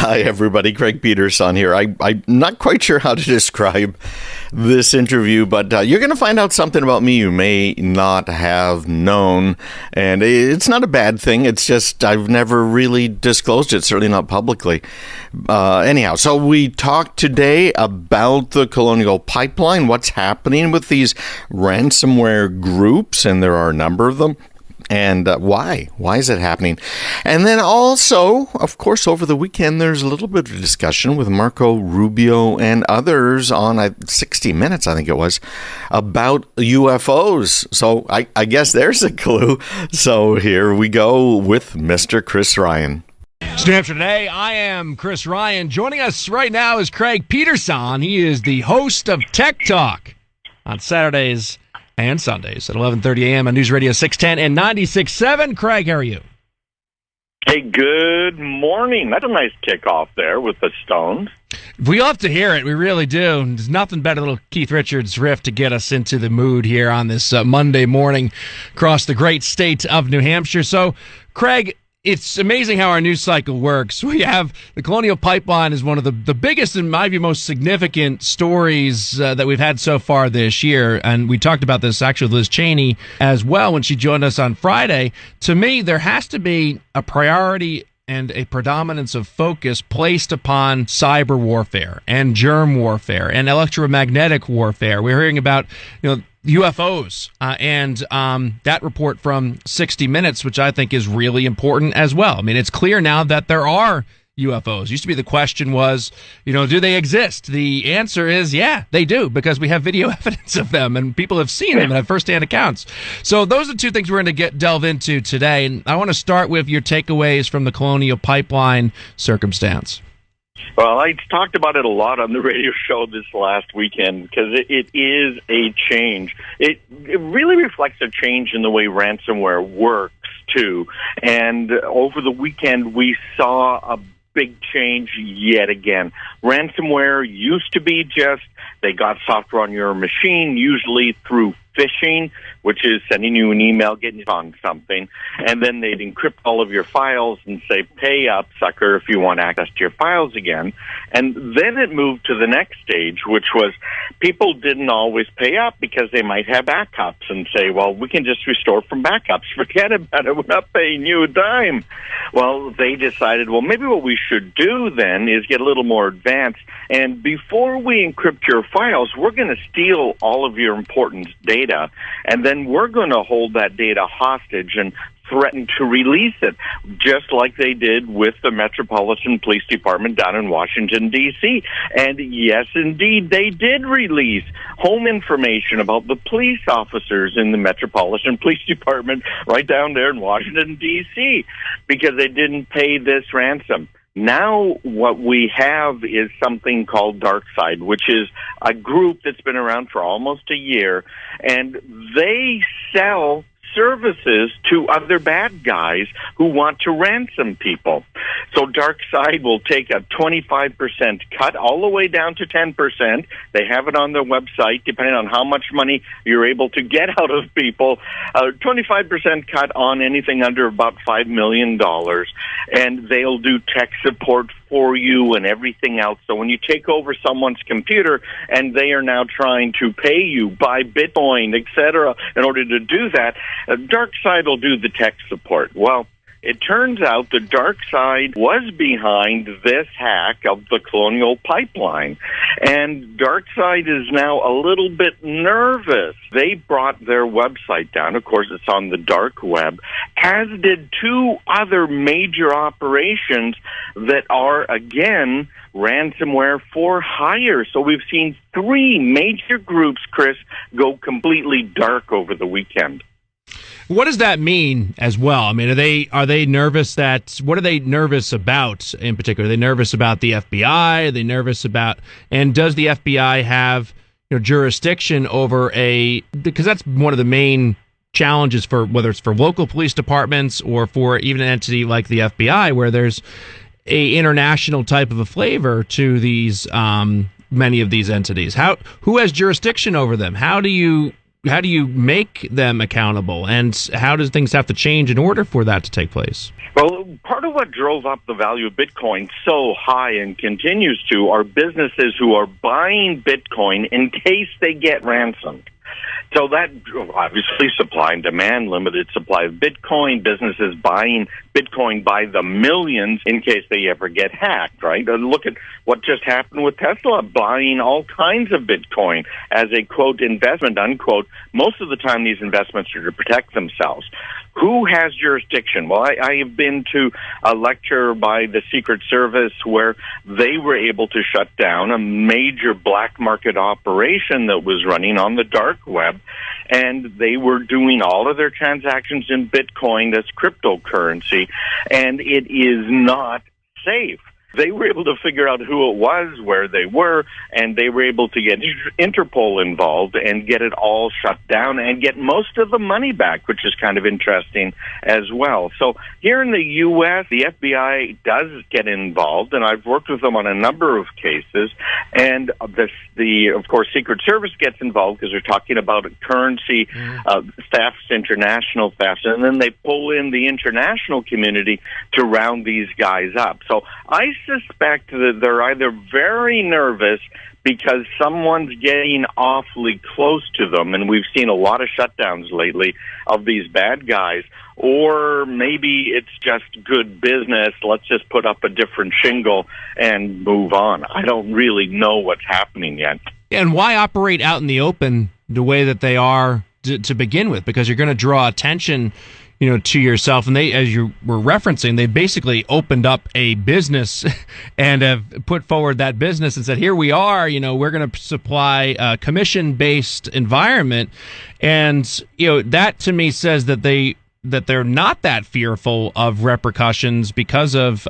Hi, everybody. Craig Peterson here. I'm not quite sure how to describe this interview, but you're going to find out something about me you may not have known. And it's not a bad thing. It's just I've never really disclosed it, certainly not publicly. Anyhow, so we talked today about the Colonial pipeline, what's happening with these ransomware groups, and there are a number of them. And why? Why is it happening? And then also, of course, over the weekend, there's a little bit of discussion with Marco Rubio and others on 60 Minutes, I think it was, about UFOs. So I guess there's a clue. So here we go with Mr. Chris Ryan. New Hampshire Today, I am Chris Ryan. Joining us right now is Craig Peterson. He is the host of Tech Talk on Saturdays and Sundays at 11:30 a.m. on News Radio 610 and 96.7. Craig, how are you? Hey, good morning. That's a nice kickoff there with the Stones. We love to hear it. We really do. There's nothing better than a little Keith Richards riff to get us into the mood here on this Monday morning across the great state of New Hampshire. So, Craig, it's amazing how our news cycle works. We have the Colonial Pipeline is one of the biggest and my view most significant stories that we've had so far this year. And we talked about this actually with Liz Cheney as well when she joined us on Friday. To me, there has to be a priority and a predominance of focus placed upon cyber warfare and germ warfare and electromagnetic warfare. We're hearing about, UFOs and that report from 60 Minutes, which I think is really important as well. I mean, it's clear now that there are UFOs. Used to be the question was, do they exist? The answer is, yeah, they do, because we have video evidence of them and people have seen them and have firsthand accounts. So those are two things we're going to delve into today. And I want to start with your takeaways from the Colonial Pipeline circumstance. Well, I talked about it a lot on the radio show this last weekend because it is a change. It really reflects a change in the way ransomware works, too. And over the weekend, we saw a big change yet again. Ransomware used to be just they got software on your machine, usually through phishing, which is sending you an email, getting you on something, and then they'd encrypt all of your files and say, pay up, sucker, if you want access to your files again. And then it moved to the next stage, which was people didn't always pay up because they might have backups and say, well, we can just restore from backups. Forget about it. We're not paying you a dime. Well, they decided, well, maybe what we should do then is get a little more advanced. And before we encrypt your files, we're going to steal all of your important data, and then we're going to hold that data hostage and threaten to release it, just like they did with the Metropolitan Police Department down in Washington, D.C. And yes, indeed, they did release home information about the police officers in the Metropolitan Police Department right down there in Washington, D.C., because they didn't pay this ransom. Now what we have is something called DarkSide, which is a group that's been around for almost a year, and they sell services to other bad guys who want to ransom people. So DarkSide will take a 25% cut all the way down to 10%. They have it on their website, depending on how much money you're able to get out of people. 25% cut on anything under about $5 million. And they'll do tech support for you and everything else. So when you take over someone's computer and they are now trying to pay you by Bitcoin, etc., in order to do that, DarkSide will do the tech support. Well, it turns out the DarkSide was behind this hack of the Colonial Pipeline. And DarkSide is now a little bit nervous. They brought their website down. Of course, it's on the dark web, as did two other major operations that are, again, ransomware for hire. So we've seen three major groups, Chris, go completely dark over the weekend. What does that mean as well? I mean, are they nervous what are they nervous about in particular? Are they nervous about the FBI? Are they nervous about, and does the FBI have jurisdiction over because that's one of the main challenges for whether it's for local police departments or for even an entity like the FBI, where there's a international type of a flavor to these many of these entities. Who has jurisdiction over them? How do you you make them accountable, and how does things have to change in order for that to take place? Well, part of what drove up the value of Bitcoin so high and continues to are businesses who are buying Bitcoin in case they get ransomed. So that obviously supply and demand, limited supply of Bitcoin, businesses buying Bitcoin by the millions in case they ever get hacked, right? Look at what just happened with Tesla, buying all kinds of Bitcoin as a, quote, investment, unquote. Most of the time these investments are to protect themselves. Who has jurisdiction? Well, I have been to a lecture by the Secret Service where they were able to shut down a major black market operation that was running on the dark web, and they were doing all of their transactions in Bitcoin, that's cryptocurrency, and it is not safe. They were able to figure out who it was, where they were, and they were able to get Interpol involved and get it all shut down and get most of the money back, which is kind of interesting as well. So here in the U.S., the FBI does get involved, and I've worked with them on a number of cases, and of course, Secret Service gets involved because they're talking about currency thefts, international thefts, and then they pull in the international community to round these guys up. So I suspect that they're either very nervous because someone's getting awfully close to them, and we've seen a lot of shutdowns lately of these bad guys, or maybe it's just good business, let's just put up a different shingle and move on. I don't really know what's happening yet. And why operate out in the open the way that they are to begin with? Because you're going to draw attention to yourself. And they, as you were referencing, they basically opened up a business and have put forward that business and said, here we are, we're going to supply a commission-based environment. And, that to me says that they're not that fearful of repercussions because of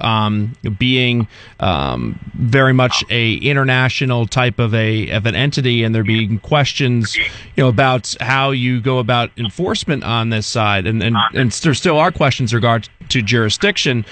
being very much a international type of an entity, and there being questions about how you go about enforcement on this side, and there still are questions in regard to jurisdiction.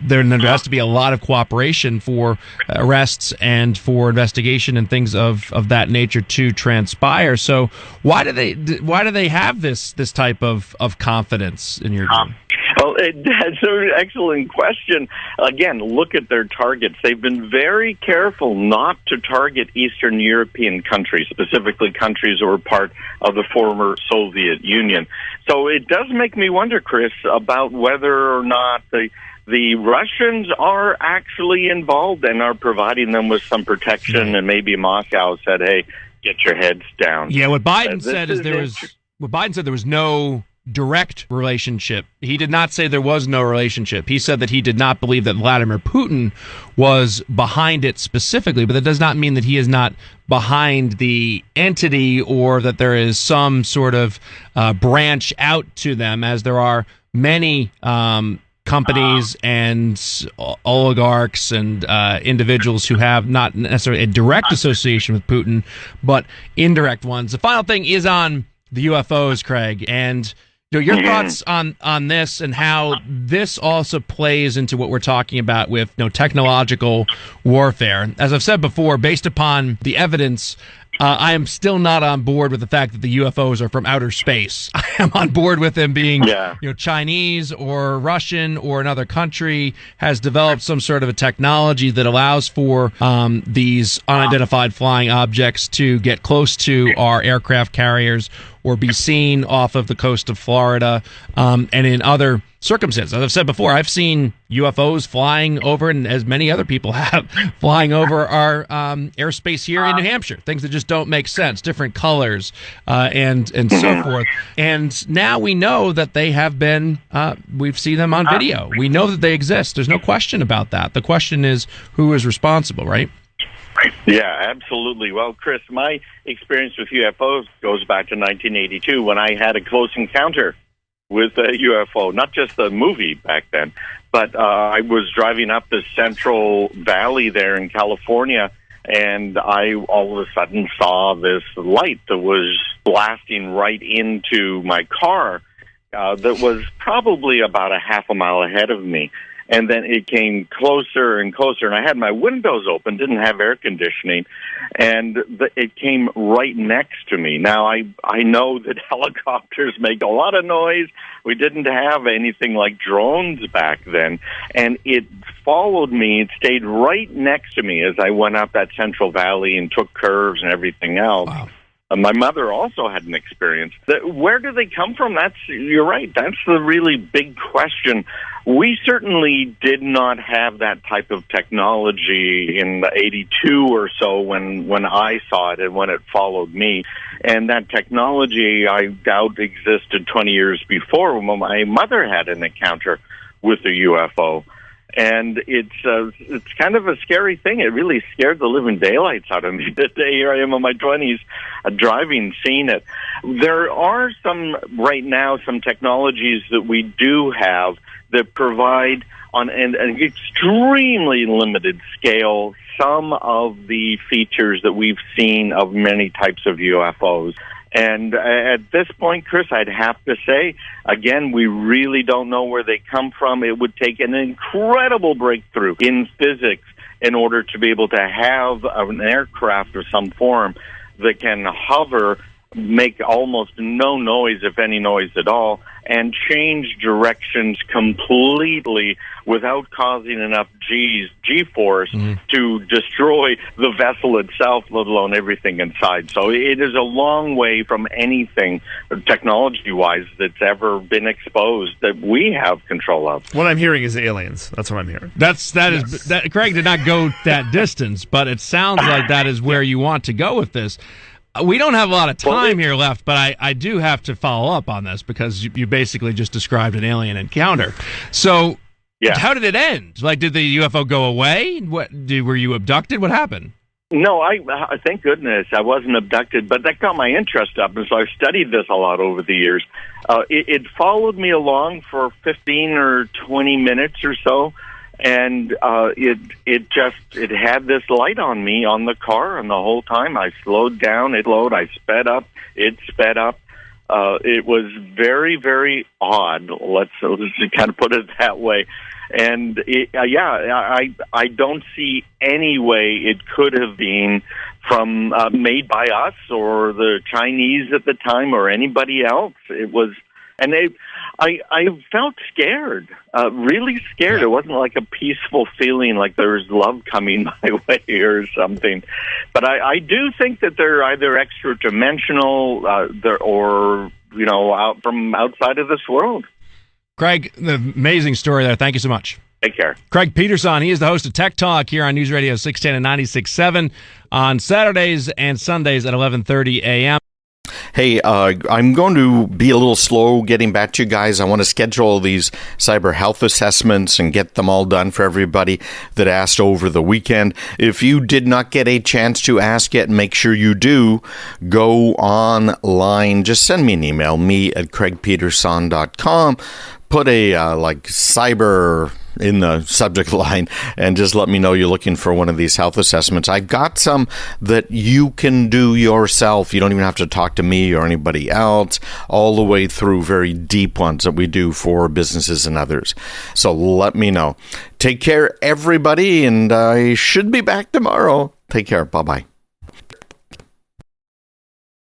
There has to be a lot of cooperation for arrests and for investigation and things of that nature to transpire. So why do they have this type of confidence in your view? Well, that's an excellent question. Again, look at their targets. They've been very careful not to target Eastern European countries, specifically countries that were part of the former Soviet Union. So it does make me wonder, Chris, about whether or not the Russians are actually involved and are providing them with some protection, and maybe Moscow said, hey, get your heads down. Yeah, what Biden said is there was no direct relationship. He did not say there was no relationship. He said that he did not believe that Vladimir Putin was behind it specifically, but that does not mean that he is not behind the entity or that there is some sort of branch out to them, as there are many companies and oligarchs and individuals who have not necessarily a direct association with Putin, but indirect ones. The final thing is on the UFOs, Craig, and your thoughts on this and how this also plays into what we're talking about with technological warfare. As I've said before, based upon the evidence, I am still not on board with the fact that the UFOs are from outer space. I am on board with them being Chinese or Russian or another country has developed some sort of a technology that allows for these unidentified flying objects to get close to our aircraft carriers or be seen off of the coast of Florida and in other circumstances. As I've said before, I've seen UFOs flying over, and as many other people have, flying over our airspace here in New Hampshire. Things that just don't make sense, different colors and so forth. And now we know that they have been, we've seen them on video. We know that they exist. There's no question about that. The question is who is responsible, right? Yeah, absolutely. Well, Chris, my experience with UFOs goes back to 1982 when I had a close encounter with a UFO, not just the movie back then, but I was driving up the Central Valley there in California, and I all of a sudden saw this light that was blasting right into my car that was probably about a half a mile ahead of me. And then it came closer and closer, and I had my windows open, didn't have air conditioning, and it came right next to me. Now, I know that helicopters make a lot of noise. We didn't have anything like drones back then, and it followed me. It stayed right next to me as I went up that Central Valley and took curves and everything else. Wow. My mother also had an experience. Where do they come from? You're right. That's the really big question. We certainly did not have that type of technology in the 82 or so when I saw it and when it followed me. And that technology, I doubt, existed 20 years before when my mother had an encounter with a UFO. And it's kind of a scary thing. It really scared the living daylights out of me. The day here I am in my 20s driving, seeing it. There are right now some technologies that we do have that provide on an extremely limited scale some of the features that we've seen of many types of UFOs. And at this point, Chris, I'd have to say, again, we really don't know where they come from. It would take an incredible breakthrough in physics in order to be able to have an aircraft of some form that can hover, make almost no noise, if any noise at all, and change directions completely without causing enough G-force to destroy the vessel itself, let alone everything inside. So it is a long way from anything technology-wise that's ever been exposed that we have control of. What I'm hearing is aliens. That's what I'm hearing. Craig did not go that distance, but it sounds like that is where you want to go with this. We don't have a lot of time here left, but I do have to follow up on this because you basically just described an alien encounter. So, how did it end? Like, did the UFO go away? Were you abducted? What happened? No, I thank goodness I wasn't abducted, but that got my interest up, and so I've studied this a lot over the years. It followed me along for 15 or 20 minutes or so. And it had this light on me on the car, and the whole time I slowed down, it slowed, I sped up, it sped up. It was very, very odd. Let's kind of put it that way. And I don't see any way it could have been from made by us or the Chinese at the time or anybody else. It was. And I felt scared, really scared. It wasn't like a peaceful feeling like there was love coming my way or something. But I do think that they're either extra-dimensional or, out from outside of this world. Craig, the amazing story there. Thank you so much. Take care. Craig Peterson, he is the host of Tech Talk here on News Radio 610 and 96.7 on Saturdays and Sundays at 11:30 a.m. Hey, I'm going to be a little slow getting back to you guys. I want to schedule these cyber health assessments and get them all done for everybody that asked over the weekend. If you did not get a chance to ask yet, make sure you do. Go online. Just send me an email, me@craigpeterson.com. Put a cyber in the subject line and just let me know you're looking for one of these health assessments. I've got some that you can do yourself. You don't even have to talk to me or anybody else, all the way through very deep ones that we do for businesses and others. So let me know. Take care, everybody, and I should be back tomorrow. Take care. Bye-bye.